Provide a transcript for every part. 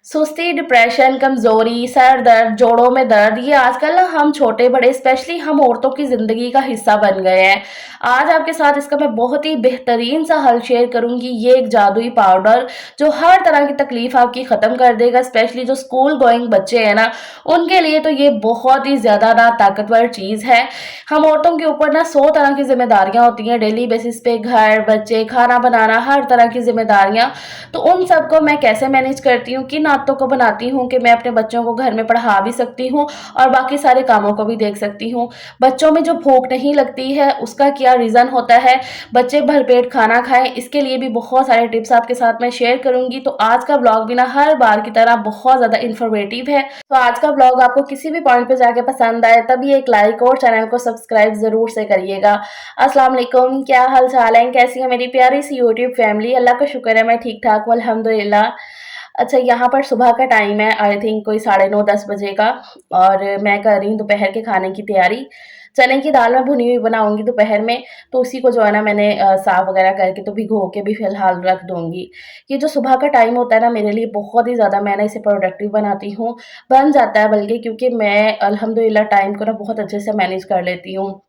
सुस्ती, डिप्रेशन, कमज़ोरी, सर दर्द, जोड़ों में दर्द ये आजकल ना हम छोटे-बड़े स्पेशली हम औरतों की ज़िंदगी का हिस्सा बन गए हैं। आज आपके साथ इसका मैं बहुत ही बेहतरीन सा हल शेयर करूँगी। ये एक जादुई पाउडर जो हर तरह की तकलीफ़ आपकी ख़त्म कर देगा। स्पेशली जो स्कूल गोइंग बच्चे हैं ना, उनके लिए तो ये बहुत ही ज़्यादा ना ताकतवर चीज़ है। हम औरतों के ऊपर ना 100 तरह की ज़िम्मेदारियाँ होती हैं डेली बेसिस पे घर, बच्चे, खाना बनाना, हर तरह की ज़िम्मेदारियाँ। तो उन सबको मैं कैसे मैनेज करती हूँ, किन आदतों को बनाती हूँ कि मैं अपने बच्चों को घर में पढ़ा भी सकती हूँ और बाकी सारे कामों को भी देख सकती हूँ। बच्चों में जो भूख नहीं लगती है उसका क्या रीज़न होता है, बच्चे भरपेट खाना खाएँ, इसके लिए भी बहुत सारे टिप्स आपके साथ मैं शेयर करूँगी। तो आज का व्लॉग भी ना हर बार की तरह बहुत ज़्यादा इन्फॉर्मेटिव है। तो आज का व्लॉग आपको किसी भी पॉइंट पे जाके पसंद आए तभी एक लाइक और चैनल को सब्सक्राइब ज़रूर से करिएगा। अस्सलाम वालेकुम, क्या हाल चाल है, कैसी है मेरी प्यारी सी यूट्यूब फैमिली। अल्लाह का शुक्र है मैं ठीक ठाक हूँ अल्हम्दुलिल्लाह। अच्छा, यहाँ पर सुबह का टाइम है, आई थिंक कोई 9:30-10 बजे का, और मैं कर रही हूँ दोपहर के खाने की तैयारी। चने की दाल मैं भुनी हुई बनाऊँगी दोपहर में, तो उसी को जो है ना मैंने साफ़ वगैरह करके तो भिगो के भी फ़िलहाल रख दूँगी। ये जो सुबह का टाइम होता है ना मेरे लिए बहुत ही ज़्यादा, मैं ना इसे प्रोडक्टिव बनाती हूँ, बन जाता है बल्कि, क्योंकि मैं अल्हम्दुलिल्लाह टाइम को ना बहुत अच्छे से मैनेज कर लेती हूँ।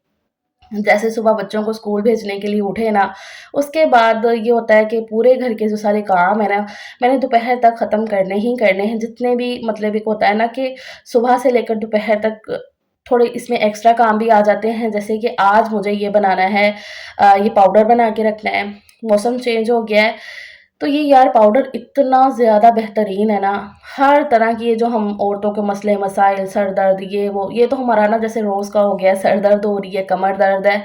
जैसे सुबह बच्चों को स्कूल भेजने के लिए उठे ना, उसके बाद ये होता है कि पूरे घर के जो सारे काम है ना, मैंने दोपहर तक ख़त्म करने ही करने हैं। जितने भी मतलब एक होता है ना कि सुबह से लेकर दोपहर तक थोड़े इसमें एक्स्ट्रा काम भी आ जाते हैं, जैसे कि आज मुझे ये बनाना है, ये पाउडर बना के रखना है। मौसम चेंज हो गया है, तो ये यार पाउडर इतना ज़्यादा बेहतरीन है ना, हर तरह की ये जो हम औरतों के मसले मसाइल, सर दर्द, ये वो, ये तो हमारा ना जैसे रोज़ का हो गया है, सर दर्द हो रही है, कमर दर्द है।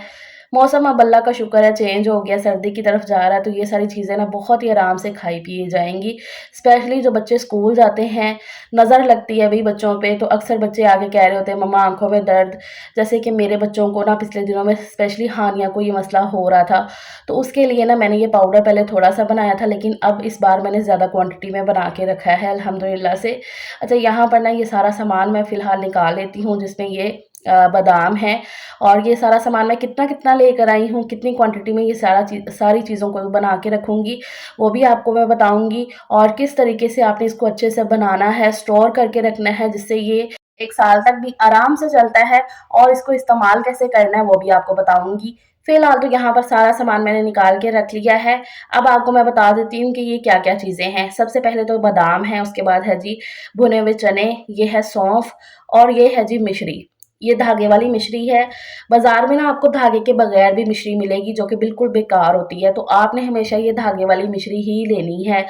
मौसम अब अल्लाह का शुक्र है चेंज हो गया, सर्दी की तरफ जा रहा है, तो ये सारी चीज़ें ना बहुत ही आराम से खाई-पी जाएँगी। स्पेशली जो बच्चे स्कूल जाते हैं, नज़र लगती है भई बच्चों पे, तो अक्सर बच्चे आके कह रहे होते हैं मम्मा आँखों में दर्द। जैसे कि मेरे बच्चों को ना पिछले दिनों में स्पेशली हानिया को ये मसला हो रहा था, तो उसके लिए ना मैंने ये पाउडर पहले थोड़ा-सा बनाया था, लेकिन अब इस बार मैंने ज़्यादा क्वांटिटी में बना के रखा है अल्हम्दुलिल्लाह से। अच्छा, यहाँ पर ना ये सारा सामान मैं फ़िलहाल निकाल लेती हूँ, जिसमें ये बादाम है, और ये सारा सामान मैं कितना-कितना लेकर आई हूँ, कितनी क्वांटिटी में ये सारी चीज़ों को बना के रखूँगी, वो भी आपको मैं बताऊँगी, और किस तरीके से आपने इसको अच्छे से बनाना है, स्टोर करके रखना है, जिससे ये 1 साल तक भी आराम से चलता है, और इसको इस्तेमाल कैसे करना है वो भी आपको बताऊँगी। फ़िलहाल तो यहाँ पर सारा सामान मैंने निकाल के रख लिया है। अब आपको मैं बता देती हूँ कि ये क्या-क्या चीज़ें हैं। सबसे पहले तो बादाम है, उसके बाद है जी भुने हुए चने, ये है सौंफ, और ये है जी मिश्री। ये धागे वाली मिश्री है। बाज़ार में ना आपको धागे के बगैर भी मिश्री मिलेगी, जो कि बिल्कुल बेकार होती है, तो आपने हमेशा ये धागे वाली मिश्री ही लेनी है।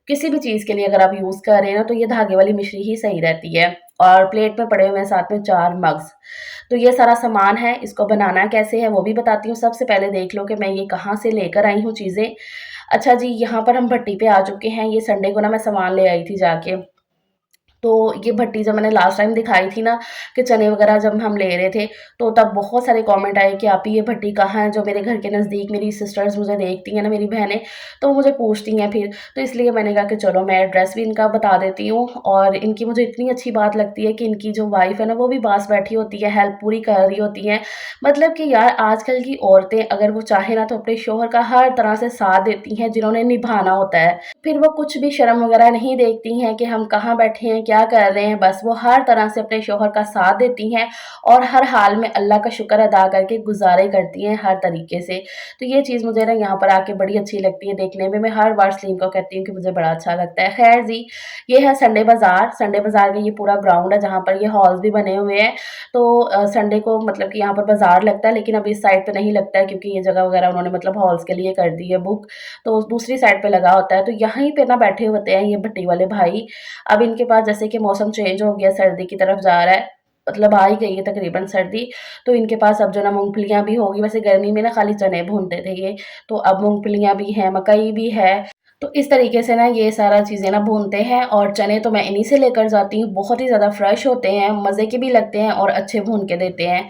किसी भी चीज़ के लिए अगर आप यूज़ कर रहे हैं ना, तो ये धागे वाली मिश्री ही सही रहती है। और प्लेट में पड़े हुए हैं साथ में 4 मग्स। तो ये सारा सामान है, इसको बनाना कैसे है वो भी बताती हूँ। सबसे पहले देख लो कि मैं ये कहाँ से लेकर आई हूँ चीज़ें। अच्छा जी, यहाँ पर हम भट्टी पे आ चुके हैं। ये संडे को ना मैं सामान ले आई थी जाके। तो ये भट्टी जब मैंने लास्ट टाइम दिखाई थी ना कि चने वगैरह जब हम ले रहे थे, तो तब बहुत सारे कमेंट आए कि आपी ये भट्टी कहाँ है? जो मेरे घर के नज़दीक मेरी सिस्टर्स मुझे देखती हैं ना, मेरी बहनें, तो वो मुझे पूछती हैं फिर। तो इसलिए मैंने कहा कि चलो मैं एड्रेस भी इनका बता देती हूँ, और इनकी मुझे इतनी अच्छी बात लगती है कि इनकी जो वाइफ़ है ना, वो भी पास बैठी होती है, हेल्प पूरी कर रही होती हैं। मतलब कि यार आजकल की औरतें अगर वो चाहें ना, तो अपने शौहर का हर तरह से साथ देती हैं, जिन्होंने निभाना होता है। फिर वो कुछ भी शर्म वगैरह नहीं देखती हैं कि हम कहाँ बैठे हैं, क्या कर रहे हैं, बस वो हर तरह से अपने शौहर का साथ देती हैं, और हर हाल में अल्लाह का शुक्र अदा करके गुज़ारे करती हैं हर तरीके से। तो ये चीज़ मुझे ना यहाँ पर आके बड़ी अच्छी लगती है देखने में। मैं हर बार सलीम को कहती हूँ कि मुझे बड़ा अच्छा लगता है। खैर जी, ये है संडे बाज़ार। संडे बाज़ार का ये पूरा ग्राउंड है, जहाँ पर ये हॉल्स भी बने हुए हैं। तो संडे को मतलब कि यहाँ पर बाज़ार लगता है, लेकिन अभी इस साइड पे नहीं लगता है, क्योंकि ये जगह वगैरह उन्होंने मतलब हॉल्स के लिए कर दी है बुक। तो दूसरी साइड पे लगा होता है, तो यहीं पे ना बैठे होते हैं ये भट्टी वाले भाई। अब इनके पास जैसे कि मौसम चेंज हो गया, सर्दी की तरफ जा रहा है, मतलब आ ही गई है तकरीबन सर्दी, तो इनके पास अब जो ना मूँगफलियाँ भी होगी। वैसे गर्मी में ना खाली चने भूनते थे ये, तो अब मूँगफलियाँ भी हैं, मकई भी है। तो इस तरीके से ना ये सारा चीज़ें ना भूनते हैं, और चने तो मैं इन्हीं से लेकर जाती हूँ। बहुत ही ज़्यादा फ्रेश होते हैं, मज़े के भी लगते हैं, और अच्छे भून के देते हैं।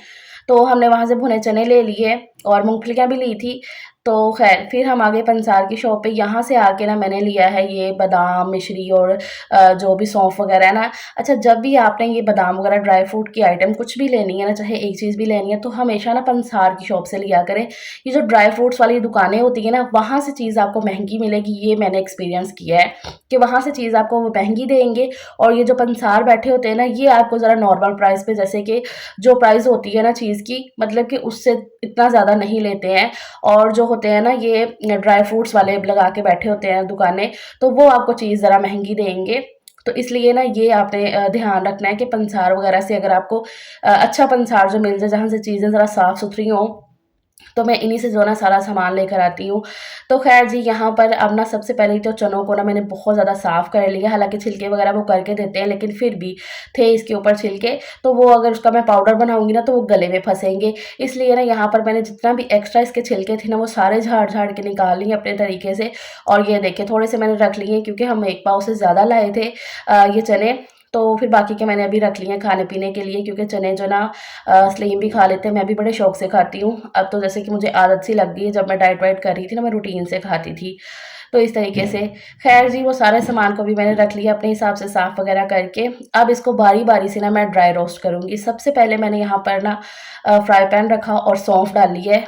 तो हमने वहाँ से भुने चने ले लिए, और मूँगफलियाँ भी ली थी। तो ख़ैर फिर हम आ गए पंसार की शॉप पे। यहाँ से आके ना मैंने लिया है ये बादाम, मिश्री और जो भी सौंफ वग़ैरह है ना। अच्छा, जब भी आपने ये बादाम वग़ैरह ड्राई फ्रूट की आइटम कुछ भी लेनी है ना, चाहे एक चीज़ भी लेनी है, तो हमेशा ना पंसार की शॉप से लिया करें। ये जो ड्राई फ्रूट्स वाली दुकानें होती हैं ना, वहाँ से चीज़ आपको महँगी मिलेगी, ये मैंने एक्सपीरियंस किया है कि वहाँ से चीज़ आपको वो महँगी देंगे। और ये जो पंसार बैठे होते हैं ना, ये आपको ज़रा नॉर्मल प्राइस पे, जैसे कि जो प्राइस होती है ना चीज़ की, मतलब कि उससे इतना ज़्यादा नहीं लेते हैं। और जो होते हैं ना ये ड्राई फ्रूट्स वाले लगा के बैठे होते हैं दुकानें, तो वो आपको चीज़ ज़रा महँगी देंगे। तो इसलिए ना ये आपने ध्यान रखना है कि पंसार वग़ैरह से अगर आपको अच्छा पंसार जो मिल जाए, जहाँ से चीज़ें ज़रा साफ़-सुथरी हों, तो मैं इन्हीं से जो है ना सारा सामान लेकर आती हूँ। तो ख़ैर जी, यहाँ पर अब ना सबसे पहले तो चनों को ना मैंने बहुत ज़्यादा साफ़ कर लिया, हालाँकि छिलके वग़ैरह वो करके देते हैं, लेकिन फिर भी थे इसके ऊपर छिलके, तो वो अगर उसका मैं पाउडर बनाऊँगी ना तो वो गले में फँसेंगे। इसलिए ना यहाँ पर मैंने जितना भी एक्स्ट्रा इसके छिलके थे ना, वो सारे झाड़-झाड़ के निकाल लिए अपने तरीके से। और ये देखिए थोड़े से मैंने रख लिए, क्योंकि हम 1 पाव से ज़्यादा लाए थे ये चने। तो फिर बाकी के मैंने अभी रख लिए हैं खाने-पीने के लिए, क्योंकि चने जो ना सलीम भी खा लेते हैं, मैं भी बड़े शौक से खाती हूँ। अब तो जैसे कि मुझे आदत सी लग गई है, जब मैं डाइट वाइट कर रही थी ना, मैं रूटीन से खाती थी। तो इस तरीके से ख़ैर जी, वो सारे सामान को भी मैंने रख लिया अपने हिसाब से साफ़ वग़ैरह करके। अब इसको बारी-बारी से ना मैं ड्राई रोस्ट करूँगी। सबसे पहले मैंने यहाँ पर ना फ्राई पैन रखा और सौंफ डाली है।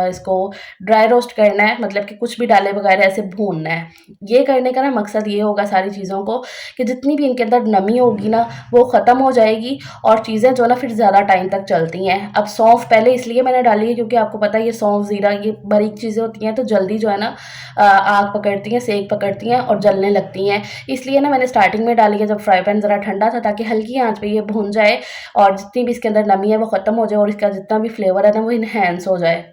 इसको ड्राई रोस्ट करना है, मतलब कि कुछ भी डाले बगैर ऐसे भूनना है। ये करने का ना मकसद ये होगा सारी चीज़ों को, कि जितनी भी इनके अंदर नमी होगी ना, वो ख़त्म हो जाएगी और चीज़ें जो है ना फिर ज़्यादा टाइम तक चलती हैं। अब सौंफ पहले इसलिए मैंने डाली है क्योंकि आपको पता है ये सौंफ, ज़ीरा, ये बारीक चीज़ें होती हैं, तो जल्दी जो है ना आग पकड़ती हैं, सेक पकड़ती हैं और जलने लगती हैं। इसलिए ना मैंने स्टार्टिंग में डाली है जब फ्राई पैन ज़रा ठंडा था, ताकि हल्की आँच पे ये भून जाए और जितनी भी इसके अंदर नमी है वो ख़त्म हो जाए और इसका जितना भी फ्लेवर है ना वो एनहांस हो जाए।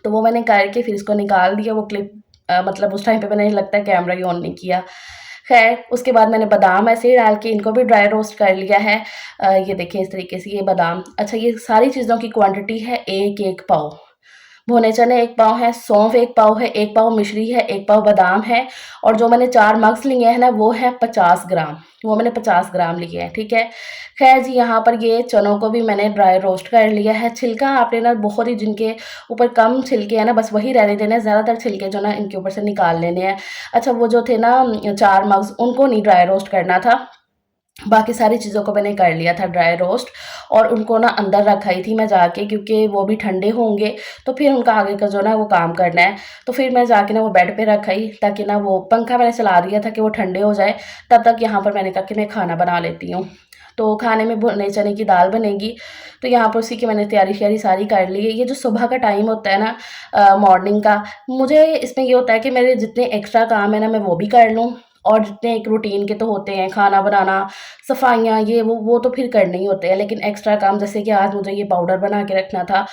तो वो मैंने करके फिर इसको निकाल दिया, वो क्लिप मतलब उस टाइम पे मैंने लगता है कैमरा ही ऑन नहीं किया। ख़ैर उसके बाद मैंने बादाम ऐसे ही डाल के इनको भी ड्राई रोस्ट कर लिया है। ये देखिए इस तरीके से ये बादाम। अच्छा, ये सारी चीज़ों की क्वांटिटी है 1-1 पाव। भुने चने 1 पाव हैं, सौंफ 1 पाव है, 1 पाव मिश्री है, 1 पाव बादाम है और जो मैंने 4 मग्स लिए हैं ना वो है 50 ग्राम, वो मैंने 50 ग्राम लिए हैं, ठीक है। ख़ैर जी, यहाँ पर ये चनों को भी मैंने ड्राई रोस्ट कर लिया है। छिलका आपने ना बहुत ही, जिनके ऊपर कम छिलके हैं ना, बस वही रहने देने हैं, ज़्यादातर छिलके जो ना इनके ऊपर से निकाल लेने हैं। अच्छा, वो जो थे ना 4 मग्स, उनको नहीं ड्राई रोस्ट करना था। बाकी सारी चीज़ों को मैंने कर लिया था ड्राई रोस्ट और उनको ना अंदर रखाई थी मैं जाके, क्योंकि वो भी ठंडे होंगे, तो फिर उनका आगे का जो ना वो काम करना है। तो फिर मैं जाके ना वो बेड पे रखाई, ताकि ना वो पंखा मैंने चला दिया था कि वो ठंडे हो जाए। तब तक यहाँ पर मैंने कहा कि मैं खाना बना लेती हूँ। तो खाने में भुने चने की दाल बनेगी, तो यहाँ पर उसी की मैंने तैयारी-श्यारी सारी कर ली है। ये जो सुबह का टाइम होता है ना मॉर्निंग का, मुझे इसमें ये होता है कि मेरे जितने एक्स्ट्रा काम है ना मैं वो भी कर लूँ, और जितने एक रूटीन के तो होते हैं, खाना बनाना, सफाइयाँ, ये वो तो फिर करने ही होते हैं। लेकिन एक्स्ट्रा काम, जैसे कि आज मुझे ये पाउडर बना के रखना था,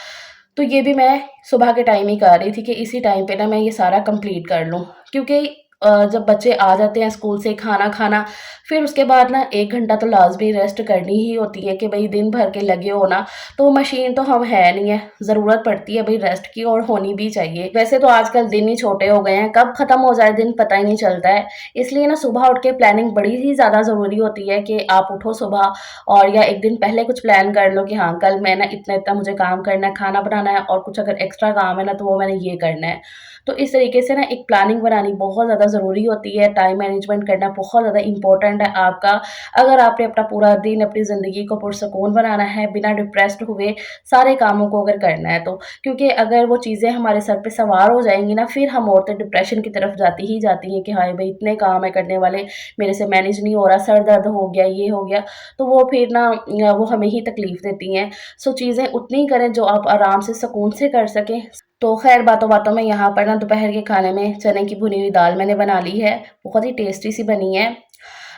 तो ये भी मैं सुबह के टाइम ही कर रही थी कि इसी टाइम पे ना मैं ये सारा कंप्लीट कर लूँ। क्योंकि जब बच्चे आ जाते हैं स्कूल से, खाना खाना, फिर उसके बाद ना 1 घंटा तो लाज़मी रेस्ट करनी ही होती है कि भई दिन भर के लगे हो ना, तो मशीन तो हम है नहीं है, ज़रूरत पड़ती है भई रेस्ट की, और होनी भी चाहिए। वैसे तो आजकल दिन ही छोटे हो गए हैं, कब ख़त्म हो जाए दिन पता ही नहीं चलता है। इसलिए ना सुबह उठ के प्लानिंग बड़ी ही ज़्यादा ज़रूरी होती है कि आप उठो सुबह, और या एक दिन पहले कुछ प्लान कर लो कि हाँ, कल मैं ना इतना-इतना मुझे काम करना है, खाना बनाना है, और कुछ अगर एक्स्ट्रा काम है ना तो वो मैंने ये करना है। तो इस तरीके से ना एक प्लानिंग बनानी बहुत ज़्यादा ज़रूरी होती है, टाइम मैनेजमेंट करना बहुत ज़्यादा इम्पोर्टेंट है आपका। अगर आपने अपना पूरा दिन, अपनी ज़िंदगी को पुरसुकून बनाना है, बिना डिप्रेस्ड हुए सारे कामों को अगर करना है तो। क्योंकि अगर वो चीज़ें हमारे सर पे सवार हो जाएँगी ना, फिर हम औरतें डिप्रेशन की तरफ जाती ही जाती हैं कि हाय भई इतने काम है करने वाले, मेरे से मैनेज नहीं हो रहा, सर दर्द हो गया, ये हो गया। तो वो फिर ना वो हमें ही तकलीफ़ देती हैं। सो चीज़ें उतनी ही करें जो आप आराम से सुकून से कर सकें। तो ख़ैर बातों-बातों में यहाँ पर ना दोपहर के खाने में चने की भुनी हुई दाल मैंने बना ली है, बहुत ही टेस्टी सी बनी है।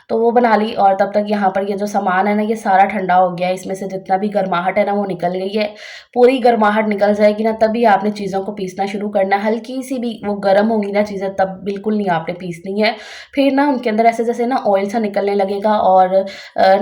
तो वो बना ली, और तब तक यहाँ पर ये जो सामान है ना ये सारा ठंडा हो गया है, इसमें से जितना भी गर्माहट है ना वो निकल गई है। पूरी गर्माहट निकल जाएगी ना तभी आपने चीज़ों को पीसना शुरू करना है, हल्की-सी भी वो गर्म होंगी ना चीज़ें तब बिल्कुल नहीं आपने पीसनी है। फिर ना उनके अंदर ऐसे जैसे ना ऑयल सा निकलने लगेगा और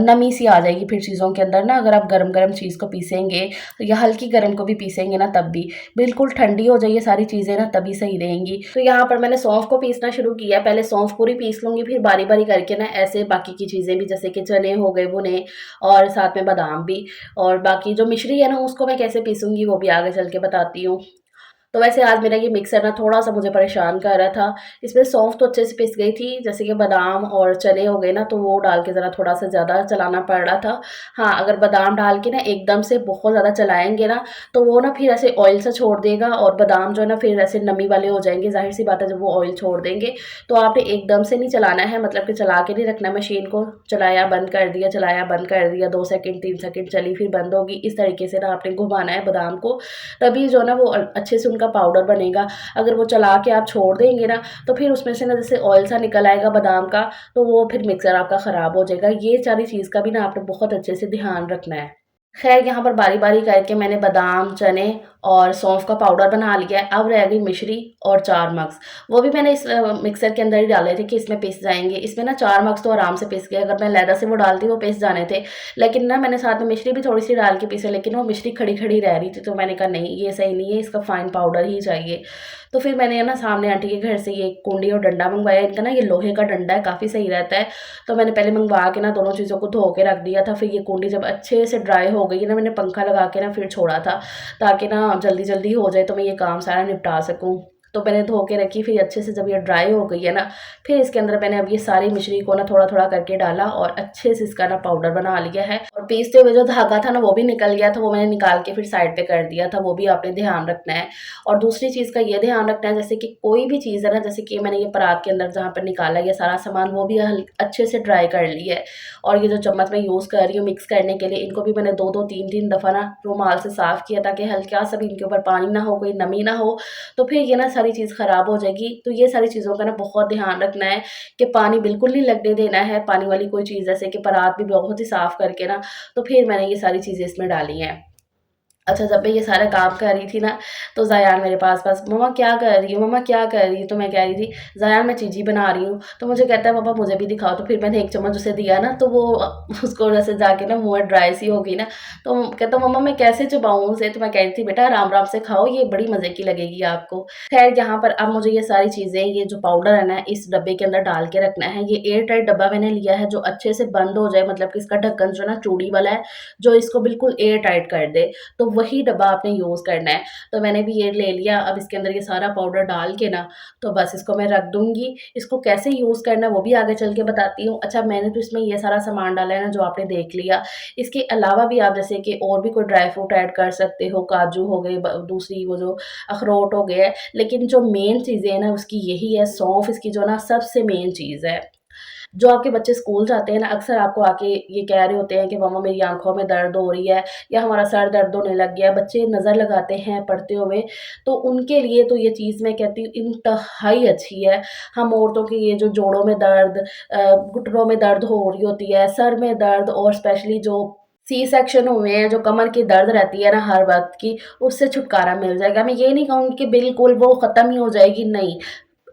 नमी सी आ जाएगी फिर चीज़ों के अंदर ना, अगर आप गरम-गरम चीज़ को पीसेंगे या हल्की गर्म को भी पीसेंगे ना तब भी। बिल्कुल ठंडी हो जाए ये सारी चीज़ें ना तभी सही रहेंगी। तो यहाँ पर मैंने सौंफ को पीसना शुरू किया, पहले सौंफ पूरी पीस लूँगी, फिर बारी-बारी करके ना ऐसे बाकी की चीज़ें भी, जैसे कि चने हो गए भुने और साथ में बादाम भी, और बाकी जो मिश्री है ना उसको मैं कैसे पीसूँगी वो भी आगे चल के बताती हूँ। तो वैसे आज मेरा ये मिक्सर ना थोड़ा-सा मुझे परेशान कर रहा था। इसमें सौंफ तो अच्छे से पिस गई थी, जैसे कि बादाम और चने हो गए ना, तो वो डाल के ज़रा थोड़ा-सा ज़्यादा चलाना पड़ रहा था। हाँ, अगर बादाम डाल के ना एकदम से बहुत ज़्यादा चलाएँगे ना, तो वो ना फिर ऐसे ऑयल सा छोड़ देगा और बादाम जो है ना फिर ऐसे नमी वाले हो जाएँगे। ज़ाहिर-सी बात है जब वो ऑयल छोड़ देंगे, तो आपने एकदम से नहीं चलाना है, मतलब कि चला के नहीं रखना मशीन को। चलाया बंद कर दिया, 2 सेकंड 3 सेकंड चली फिर बंद होगी। इस तरीके से ना आपने घुमाना है बादाम को, तभी जो है ना वो अच्छे से उनका पाउडर बनेगा। अगर वो चला के आप छोड़ देंगे ना, तो फिर उसमें से ना जैसे ऑयल सा निकल आएगा बादाम का, तो वो फिर मिक्सर आपका ख़राब हो जाएगा। ये सारी चीज़ का भी ना आपने बहुत अच्छे से ध्यान रखना है। ख़ैर यहाँ पर बारी-बारी करके मैंने बादाम, चने और सौंफ का पाउडर बना लिया है। अब रह गई मिश्री और 4 मग्स। वो भी मैंने इस मिक्सर के अंदर ही डाले थे कि इसमें पिस जाएँगे। इसमें ना 4 मग्स तो आराम से पिस गए, अगर मैं लैदा से वो डालती वो पिस जाने थे। लेकिन ना मैंने साथ में मिश्री भी थोड़ी-सी डाल के पीसे, लेकिन वो मिश्री खड़ी-खड़ी रह रही थी, तो मैंने कहा नहीं ये सही नहीं है, इसका फाइन पाउडर ही चाहिए। तो फिर मैंने ना सामने आंटी के घर से ये कुंडी और डंडा मँगवाया। इनका ना ये लोहे का डंडा है, काफ़ी सही रहता है। तो मैंने पहले मँगवा के ना दोनों चीज़ों को धो के रख दिया था। फिर ये कुंडी जब अच्छे से ड्राई हो गई ना, मैंने पंखा लगा के ना फिर छोड़ा था, ताकि ना जल्दी-जल्दी हो जाए तो मैं ये काम सारा निपटा सकूँ। तो मैंने धो के रखी, फिर अच्छे से जब ये ड्राई हो गई है ना, फिर इसके अंदर मैंने अब ये सारी मिश्री को ना थोड़ा-थोड़ा करके डाला और अच्छे से इसका ना पाउडर बना लिया है। और पीसते हुए जो धागा था ना वो भी निकल गया था, वो मैंने निकाल के फिर साइड पे कर दिया था, वो भी आपने ध्यान रखना है। और दूसरी चीज़ का ये ध्यान रखना है, जैसे कि कोई भी चीज़ है ना, जैसे कि मैंने ये परात के अंदर जहाँ पर निकाला ये सारा सामान, वो भी अच्छे से ड्राई कर ली है। और ये जो चम्मच मैं यूज़ कर रही हूँ मिक्स करने के लिए, इनको भी मैंने 2-2 3-3 दफ़ा ना रुमाल से साफ़ किया, ताकि हल्का-सा भी इनके ऊपर पानी ना हो, कोई नमी ना हो, तो फिर ये ना सारी चीज़ ख़राब हो जाएगी। तो ये सारी चीज़ों का ना बहुत ध्यान रखना है कि पानी बिल्कुल नहीं लगने देना है, पानी वाली कोई चीज़, जैसे कि परात भी बहुत ही साफ़ करके ना, तो फिर मैंने ये सारी चीज़ें इसमें डाली हैं। अच्छा, जब मैं ये सारा काम कर रही थी ना, तो ज़ायान मेरे पास-पास, "मम्मा क्या कर रही हो? मम्मा क्या कर रही हो?" तो मैं कह रही थी, "ज़ायान मैं चीज़ी बना रही हूँ।" तो मुझे कहता है, "पापा मुझे भी दिखाओ।" तो फिर मैंने 1 चम्मच उसे दिया ना, तो वो उसको जैसे जाके ना मुँह में ड्राई सी हो गई ना, तो कहता, "मम्मा मैं कैसे चबाऊँ उसे?" तो मैं कह रही थी, "बेटा आराम-आराम से खाओ, ये बड़ी मज़े की लगेगी आपको।" ख़ैर यहाँ पर अब मुझे ये सारी चीज़ें, ये जो पाउडर है ना, इस डब्बे के अंदर डाल के रखना है। ये एयर टाइट डब्बा मैंने लिया है, जो अच्छे से बंद हो जाए, मतलब कि इसका ढक्कन जो है ना चूड़ी वाला है, जो इसको बिल्कुल एयर टाइट कर दे। तो वही डब्बा आपने यूज़ करना है। तो मैंने भी ये ले लिया, अब इसके अंदर ये सारा पाउडर डाल के ना, तो बस इसको मैं रख दूँगी। इसको कैसे यूज़ करना है वो भी आगे चल के बताती हूँ। अच्छा, मैंने तो इसमें ये सारा सामान डाला है ना जो आपने देख लिया। इसके अलावा भी आप जैसे कि और भी कोई ड्राई फ्रूट ऐड कर सकते हो, काजू हो गए, ब दूसरी वो जो अखरोट हो गए, लेकिन जो मेन चीज़ें हैं ना उसकी यही है, सौंफ इसकी जो ना सबसे मेन चीज़ है। जो आपके बच्चे स्कूल जाते हैं ना, अक्सर आपको आके ये कह रहे होते हैं कि मम्मा मेरी आँखों में दर्द हो रही है, या हमारा सर दर्द होने लग गया है, बच्चे नज़र लगाते हैं पढ़ते हुए, तो उनके लिए तो ये चीज़ मैं कहती हूँ इंतहाई अच्छी है। हम औरतों के ये जो जोड़ों में दर्द, घुटनों में दर्द हो रही होती है, सर में दर्द, और स्पेशली जो सी सेक्शन हुए हैं, जो कमर की दर्द रहती है ना हर वक़्त की, उससे छुटकारा मिल जाएगा। मैं ये नहीं कहूँगी कि बिल्कुल वो ख़त्म ही हो जाएगी, नहीं।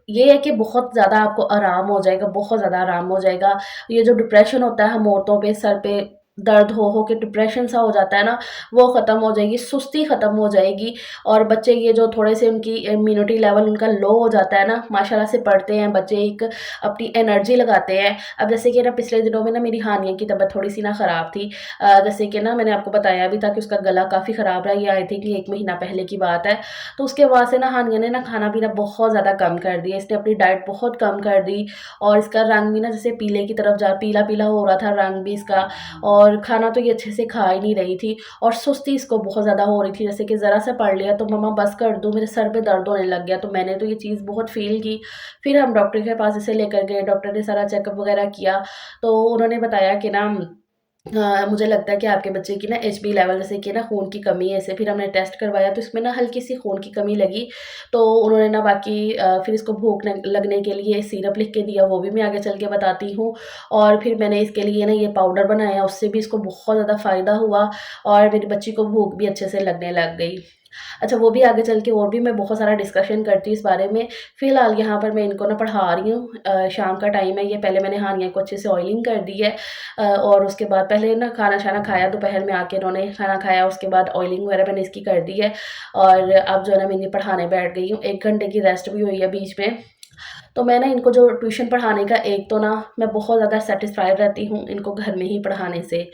ये है कि बहुत ज़्यादा आपको आराम हो जाएगा, बहुत ज़्यादा आराम हो जाएगा। ये जो डिप्रेशन होता है हम औरतों पे, सर पे दर्द हो के डिप्रेशन सा हो जाता है ना, वो ख़त्म हो जाएगी, सुस्ती ख़त्म हो जाएगी। और बच्चे ये जो थोड़े-से उनकी इम्यूनिटी लेवल उनका लो हो जाता है ना, माशाल्लाह से पढ़ते हैं बच्चे, एक अपनी एनर्जी लगाते हैं। अब जैसे कि ना पिछले दिनों में ना मेरी हानिया की तबीयत थोड़ी-सी ना ख़राब थी। जैसे कि ना मैंने आपको बताया भी था कि उसका गला काफ़ी ख़राब रहा, ये आई थिंक 1 महीना पहले की बात है। तो उसके बाद से ना हानिया ने ना खाना-पीना बहुत ज़्यादा कम कर दिया, इसने अपनी डाइट बहुत कम कर दी, और इसका रंग भी ना जैसे पीले की तरफ जा पीला-पीला हो रहा था रंग भी इसका, और खाना तो ये अच्छे से खा ही नहीं रही थी, और सुस्ती इसको बहुत ज़्यादा हो रही थी, जैसे कि ज़रा सा पढ़ लिया तो मम्मा बस कर दो, मेरे सर पे दर्द होने लग गया। तो मैंने तो ये चीज़ बहुत फ़ील की। फिर हम डॉक्टर के पास इसे लेकर गए, डॉक्टर ने सारा चेकअप वगैरह किया, तो उन्होंने बताया कि ना मुझे लगता है कि आपके बच्चे की ना एचबी लेवल, जैसे कि ना खून की कमी है इसे। फिर हमने टेस्ट करवाया तो इसमें ना हल्की-सी खून की कमी लगी। तो उन्होंने ना बाकी फिर इसको भूख न लगने के लिए सिरप लिख के दिया, वो भी मैं आगे चल के बताती हूँ। और फिर मैंने इसके लिए ना ये पाउडर बनाया, उससे भी इसको बहुत ज़्यादा फ़ायदा हुआ, और मेरी बच्ची को भूख भी अच्छे से लगने लग गई। अच्छा, वो भी आगे चल के और भी मैं बहुत सारा डिस्कशन करती हूँ इस बारे में। फ़िलहाल यहाँ पर मैं इनको ना पढ़ा रही हूँ। शाम का टाइम है, ये पहले मैंने हानिया को अच्छे से ऑयलिंग कर दी है, और उसके बाद पहले ना खाना-शाना खाया, दोपहर में आके इन्होंने खाना खाया, उसके बाद ऑयलिंग वगैरह मैंने इसकी कर दी है, और अब जो है ना मैं इन्हें पढ़ाने बैठ गई हूँ। 1 घंटे की रेस्ट भी हुई है बीच में। तो मैं ना इनको जो ट्यूशन पढ़ाने का, एक तो ना मैं बहुत ज़्यादा सैटिस्फाइड रहती हूँ इनको घर में ही पढ़ाने से।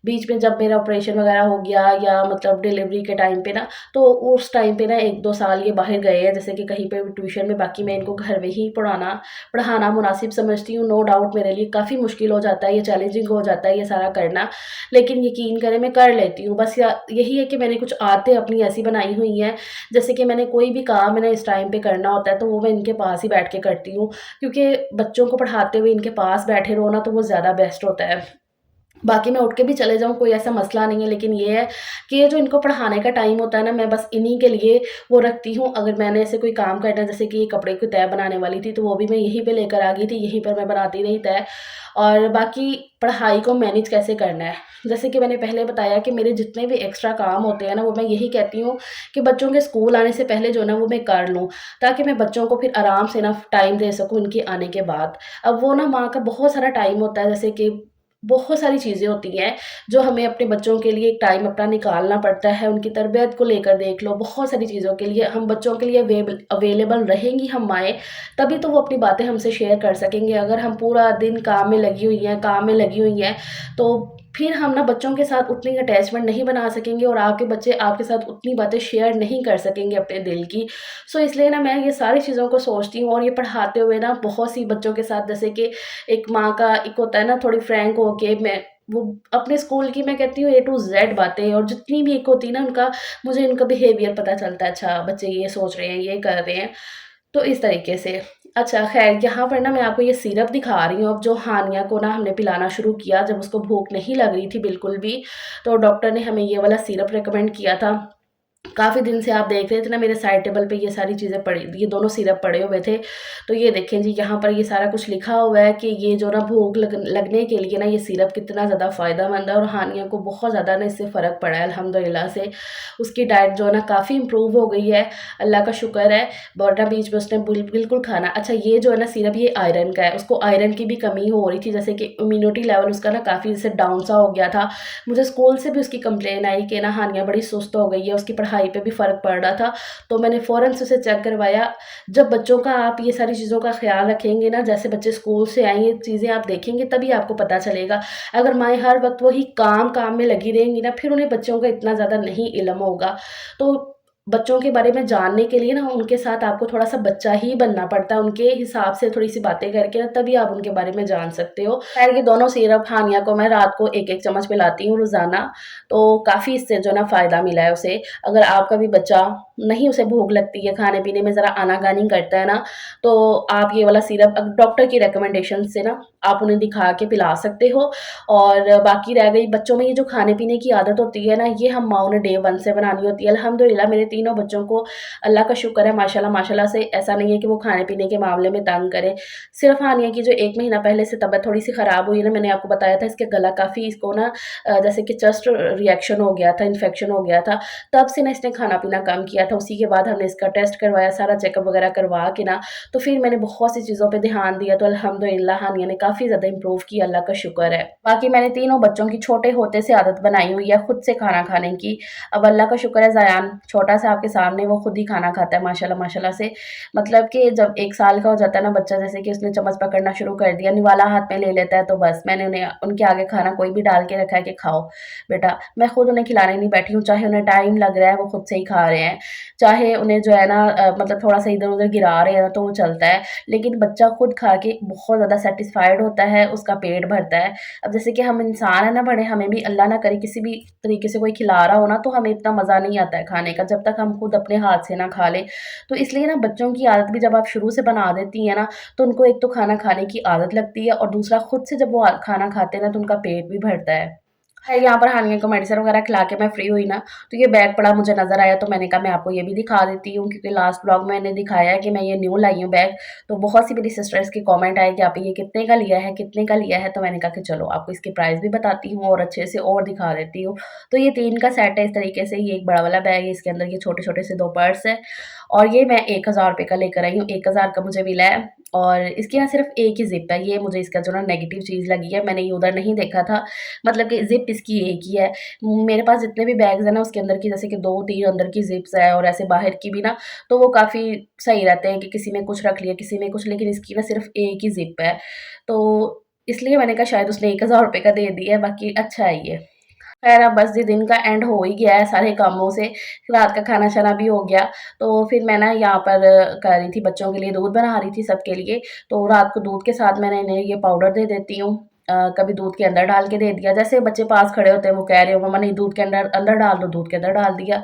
बीच में जब मेरा ऑपरेशन वगैरह हो गया या मतलब डिलीवरी के टाइम पे ना, तो उस टाइम पे ना 1-2 साल ये बाहर गए हैं, जैसे कि कहीं पे भी ट्यूशन में। बाकी मैं इनको घर में ही पढ़ाना मुनासिब समझती हूँ। नो डाउट मेरे लिए काफ़ी मुश्किल हो जाता है, ये चैलेंजिंग हो जाता है ये सारा करना, लेकिन यकीन करें मैं कर लेती हूँ। बस यही है कि मैंने कुछ आदतें अपनी ऐसी बनाई हुई हैं, जैसे कि मैंने कोई भी काम मैंने इस टाइम पे करना होता है, तो वो मैं इनके पास ही बैठ के करती हूँ, क्योंकि बच्चों को पढ़ाते हुए इनके पास बैठे रहो ना, तो वो ज़्यादा बेस्ट होता है। बाकी मैं उठ के भी चले जाऊँ, कोई ऐसा मसला नहीं है, लेकिन ये है कि ये जो इनको पढ़ाने का टाइम होता है ना, मैं बस इन्हीं के लिए वो रखती हूँ। अगर मैंने ऐसे कोई काम करना है, जैसे कि ये कपड़े की तह बनाने वाली थी, तो वो भी मैं यहीं पे लेकर आ गई थी, यहीं पर मैं बनाती रही तह। और बाकी पढ़ाई को मैनेज कैसे करना है, जैसे कि मैंने पहले बताया कि मेरे जितने भी एक्स्ट्रा काम होते हैं ना, वो मैं यही कहती हूँ कि बच्चों के स्कूल आने से पहले जो है ना, वो मैं कर लूँ, ताकि मैं बच्चों को फिर आराम से ना टाइम दे सकूँ उनके आने के बाद। अब वो ना माँ का बहुत सारा टाइम होता है, जैसे कि बहुत सारी चीज़ें होती हैं, जो हमें अपने बच्चों के लिए एक टाइम अपना निकालना पड़ता है। उनकी तरबियत को लेकर देख लो, बहुत सारी चीज़ों के लिए हम बच्चों के लिए अवेलेबल रहेंगी हम माएँ, तभी तो वो अपनी बातें हमसे शेयर कर सकेंगे। अगर हम पूरा दिन काम में लगी हुई हैं, काम में लगी हुई हैं, तो फिर हम ना बच्चों के साथ उतनी अटैचमेंट नहीं बना सकेंगे, और आपके बच्चे आपके साथ उतनी बातें शेयर नहीं कर सकेंगे अपने दिल की। सो इसलिए ना मैं ये सारी चीज़ों को सोचती हूँ, और ये पढ़ाते हुए ना बहुत सी बच्चों के साथ, जैसे कि एक माँ का एक होता है ना, थोड़ी फ्रैंक होके मैं वो अपने स्कूल की मैं कहती हूँ ए टू ज़ेड बातें, और जितनी भी एक होती है ना उनका, मुझे इनका बिहेवियर पता चलता है, अच्छा बच्चे ये सोच रहे हैं, ये कर रहे हैं, तो इस तरीके से। अच्छा ख़ैर, यहाँ पर ना मैं आपको ये सिरप दिखा रही हूँ अब, जो हानिया को ना हमने पिलाना शुरू किया जब उसको भूख नहीं लग रही थी बिल्कुल भी, तो डॉक्टर ने हमें ये वाला सिरप रिकमेंड किया था। काफ़ी दिन से आप देख रहे थे ना मेरे साइड टेबल पे ये सारी चीज़ें पड़ी, ये दोनों सिरप पड़े हुए थे। तो ये देखें जी, यहाँ पर ये सारा कुछ लिखा हुआ है कि ये जो ना भूख लगने के लिए ना ये सिरप कितना ज़्यादा फ़ायदेमंद है, और हानिया को बहुत ज़्यादा ना इससे फ़र्क पड़ा है अल्हम्दुलिल्लाह से। उसकी डाइट जो है ना काफ़ी इम्प्रूव हो गई है, अल्लाह का शुक्र है। वरना बीच में उसने बिल्कुल खाना, अच्छा ये जो है ना सिरप, ये आयरन का है, उसको आयरन की भी कमी हो रही थी, जैसे कि इम्यूनिटी लेवल उसका ना काफ़ी जैसे डाउन सा हो गया था। मुझे स्कूल से भी उसकी कंप्लेन आई कि ना हानिया बड़ी सुस्त हो गई है, उसकी पढ़ाई पे भी फ़र्क पड़ रहा था। तो मैंने फ़ौरन से उसे चेक करवाया। जब बच्चों का आप ये सारी चीज़ों का ख़्याल रखेंगे ना, जैसे बच्चे स्कूल से आएँ, ये चीज़ें आप देखेंगे तभी आपको पता चलेगा। अगर माएँ हर वक़्त वही काम-काम में लगी रहेंगी ना, फिर उन्हें बच्चों का इतना ज़्यादा नहीं इल्म होगा। तो बच्चों के बारे में जानने के लिए ना, उनके साथ आपको थोड़ा-सा बच्चा ही बनना पड़ता है, उनके हिसाब से थोड़ी-सी बातें करके ना, तभी आप उनके बारे में जान सकते हो। ख़ैर, ये दोनों सिरप हानिया को मैं रात को 1-1 चम्मच पिलाती हूँ रोज़ाना, तो काफ़ी इससे जो है ना फ़ायदा मिला है उसे। अगर आपका भी बच्चा नहीं, उसे भूख लगती है, खाने-पीने में ज़रा आनाकानी करता है ना, तो आप ये वाला सिरप डॉक्टर की रिकमेंडेशन से ना आप उन्हें दिखा के पिला सकते हो। और बाकी रह गई बच्चों में ये जो खाने-पीने की आदत होती है ना, ये हम माँओं ने डे 1 से बनानी होती है। अल्हम्दुलिल्लाह मेरे तीनों बच्चों को अल्लाह का शुक्र है, माशाल्लाह माशाल्लाह से, ऐसा नहीं है कि वो खाने-पीने के मामले में तंग करें। सिर्फ़ हानिया की जो 1 महीना पहले से तबीयत थोड़ी-सी ख़राब हुई है ना, मैंने आपको बताया था इसके गला काफ़ी, इसको ना जैसे कि चस्ट रिएक्शन हो गया था, इन्फेक्शन हो गया था, तब से ना इसने खाना-पीना कम किया था। उसी के बाद हमने इसका टेस्ट करवाया, सारा चेकअप वगैरह करवा के ना, तो फिर मैंने बहुत सी चीज़ों पे ध्यान दिया, तो अल्हम्दुलिल्लाह हानिया ने काफ़ी ज़्यादा इम्प्रूव किया, अल्लाह का शुक्र है। बाकी मैंने तीनों बच्चों की छोटे होते से आदत बनाई हुई है खुद से खाना खाने की। अब अल्लाह का शुक्र है, ज़यान छोटा-सा आपके सामने, वो खुद ही खाना खाता है माशाल्लाह माशाल्लाह से। मतलब कि जब 1 साल का हो जाता है ना बच्चा, जैसे कि उसने चम्मच पकड़ना शुरू कर दिया, निवाला हाथ में ले लेता है, तो बस मैंने उन्हें उनके आगे खाना कोई भी डाल के रखा है कि खाओ बेटा। मैं खुद उन्हें खिलाने नहीं बैठी हूँ, चाहे उन्हें टाइम लग रहा है, वो खुद से ही खा रहे हैं। चाहे उन्हें जो है ना मतलब थोड़ा-सा इधर-उधर गिरा रहे हैं, तो वो चलता है। लेकिन बच्चा खुद खा के बहुत ज़्यादा सैटिस्फाइड होता है, उसका पेट भरता है। अब जैसे कि हम इंसान हैं ना बड़े, हमें भी अल्लाह ना करे किसी भी तरीके से कोई खिला रहा हो ना, तो हमें इतना मज़ा नहीं आता है खाने का, जब तक हम खुद अपने हाथ से ना खा लें। तो इसलिए ना बच्चों की आदत भी जब आप शुरू से बना देती हैं ना, तो उनको एक तो खाना खाने की आदत लगती है, और दूसरा खुद से जब वो खाना खाते हैं ना, तो उनका पेट भी भरता है। है, यहाँ पर हानिया को मेडिसिन वगैरह खिला के मैं फ्री हुई ना, तो ये बैग पड़ा मुझे नज़र आया, तो मैंने कहा मैं आपको ये भी दिखा देती हूँ, क्योंकि लास्ट व्लॉग में मैंने दिखाया है कि मैं ये न्यू लाई हूँ बैग। तो बहुत सी मेरी सिस्टर्स के कमेंट आए कि आप ये कितने का लिया है, कितने का लिया है? तो मैंने कहा कि चलो आपको इसकी प्राइस भी बताती हूँ और अच्छे से और दिखा देती हूँ। तो ये 3 का सेट है इस तरीके से, ये एक बड़ा वाला बैग है, इसके अंदर ये छोटे-छोटे से 2 पर्स है, और ये मैं ₹1000 का लेकर आई हूँ, 1000 का मुझे मिला है। और इसकी ना सिर्फ़ एक ही ज़िप है, ये मुझे इसका जो ना नेगेटिव चीज़ लगी है, मैंने ये उधर नहीं देखा था, मतलब कि ज़िप इसकी एक ही है। मेरे पास जितने भी बैग्स हैं ना, उसके अंदर की जैसे कि 2-3 अंदर की ज़िप्स है, और ऐसे बाहर की भी ना, तो वो काफ़ी सही रहते हैं कि किसी में कुछ रख लिया, किसी में कुछ, लेकिन इसकी ना सिर्फ़ एक ही ज़िप है। तो इसलिए मैंने कहा शायद उसने ₹1000 का दे दिया है, बाकी अच्छा है ये। खैर अब बस जी दिन का एंड हो ही गया है सारे कामों से, रात का खाना-शाना भी हो गया। तो फिर मैं ना यहाँ पर कर रही थी बच्चों के लिए दूध बना रही थी सबके लिए, तो रात को दूध के साथ मैंने इन्हें ये पाउडर दे देती हूँ। कभी दूध के अंदर डाल के दे दिया, जैसे बच्चे पास खड़े होते हैं वो कह रहे हो मम्मा नहीं दूध के अंदर अंदर डाल दो, दूध के अंदर डाल दिया।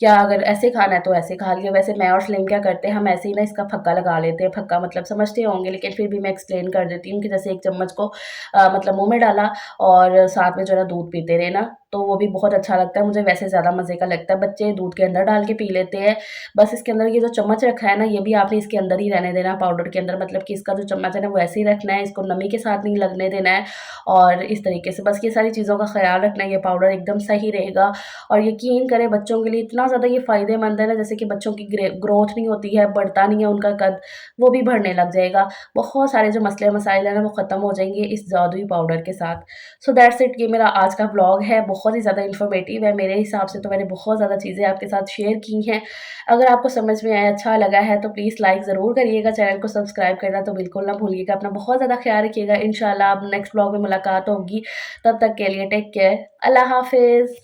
या अगर ऐसे खाना है तो ऐसे खा लिया। वैसे मैं और सलीम क्या करते हैं, हम ऐसे ही ना इसका फक्का लगा लेते हैं, फक्का मतलब समझते होंगे लेकिन फिर भी मैं एक्सप्लेन कर देती हूँ कि जैसे 1 चम्मच को मतलब मुँह में डाला और साथ में जो है ना दूध पीते रहे ना, तो वो भी बहुत अच्छा लगता है। मुझे वैसे ज़्यादा मज़े का लगता है, बच्चे दूध के अंदर डाल के पी लेते हैं। बस इसके अंदर ये जो चम्मच रखा है ना, ये भी आपने इसके अंदर ही रहने देना पाउडर के अंदर, मतलब कि इसका जो चम्मच है ना, वो ऐसे ही रखना है, इसको नमी के साथ नहीं लगने देना है और इस तरीके से बस ये सारी चीज़ों का ख़्याल रखना है, ये पाउडर एकदम सही रहेगा। और यकीन करें बच्चों के लिए इतना ज़्यादा ये फ़ायदेमंद है ना, जैसे कि बच्चों की ग्रोथ नहीं होती है, बढ़ता नहीं है उनका कद, वो भी बढ़ने लग जाएगा। बहुत सारे जो मसले-मसाइल हैं ना, वो ख़त्म हो जाएँगे इस जादुई पाउडर के साथ। सो दैट्स इट, ये मेरा आज का व्लॉग है, बहुत ही ज़्यादा इन्फॉर्मेटिव है मेरे हिसाब से, तो मैंने बहुत ज़्यादा चीज़ें आपके साथ शेयर की हैं। अगर आपको समझ में आया, अच्छा लगा है तो प्लीज़ लाइक ज़रूर करिएगा, चैनल को सब्सक्राइब करना तो बिल्कुल ना भूलिएगा। अपना बहुत ज़्यादा ख़्याल रखिएगा, इंशाल्लाह अब नेक्स्ट व्लॉग में मुलाकात होगी, तब तक के लिए टेक केयर, अल्लाह हाफ़िज़।